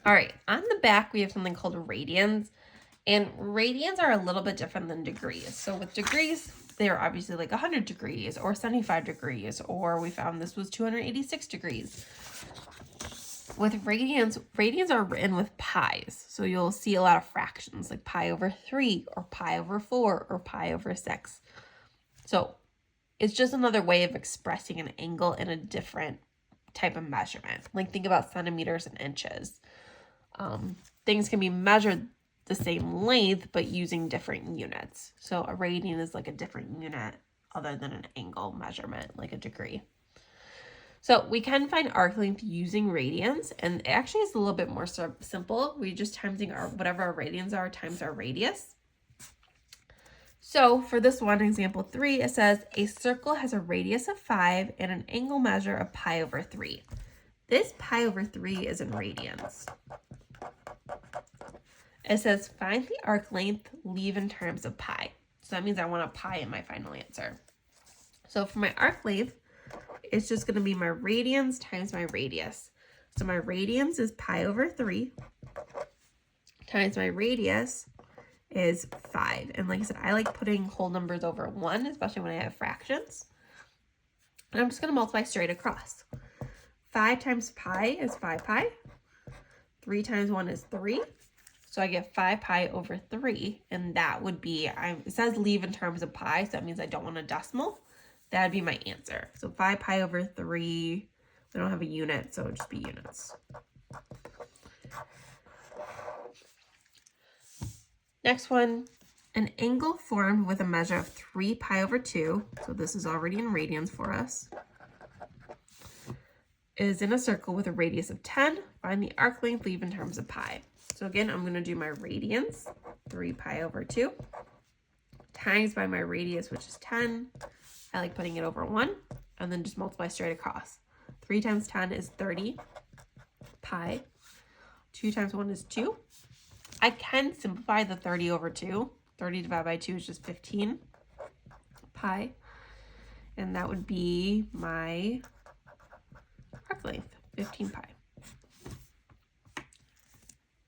All right, on the back, we have something called radians. And radians are a little bit different than degrees. So with degrees, they're obviously like 100 degrees or 75 degrees, or we found this was 286 degrees. With radians, radians are written with pi's. So you'll see a lot of fractions like pi over 3 or pi over 4 or pi over 6. So it's just another way of expressing an angle in a different type of measurement. Like think about centimeters and inches. Things can be measured the same length, but using different units. So a radian is like a different unit other than an angle measurement, like a degree. So we can find arc length using radians, and it actually is a little bit more simple. We're just timesing whatever our radians are times our radius. So for this one, example 3, it says a circle has a radius of 5 and an angle measure of pi over 3. This pi over 3 is in radians. It says find the arc length, leave in terms of pi. So that means I want a pi in my final answer. So for my arc length, it's just going to be my radians times my radius. So my radians is pi over 3 times my radius is 5. And like I said, I like putting whole numbers over 1, especially when I have fractions. And I'm just going to multiply straight across. 5 times pi is 5 pi. 3 times 1 is 3. So I get 5 pi over 3, and that would be, it says leave in terms of pi, so that means I don't want a decimal. That would be my answer. So 5 pi over 3, we don't have a unit, so it would just be units. Next one, an angle formed with a measure of 3 pi over 2, so this is already in radians for us, is in a circle with a radius of 10. Find the arc length, leave in terms of pi. So again, I'm going to do my radians, 3 pi over 2, times by my radius, which is 10. I like putting it over 1, and then just multiply straight across. 3 times 10 is 30 pi. 2 times 1 is 2. I can simplify the 30 over 2. 30 divided by 2 is just 15 pi. And that would be my arc length, 15 pi.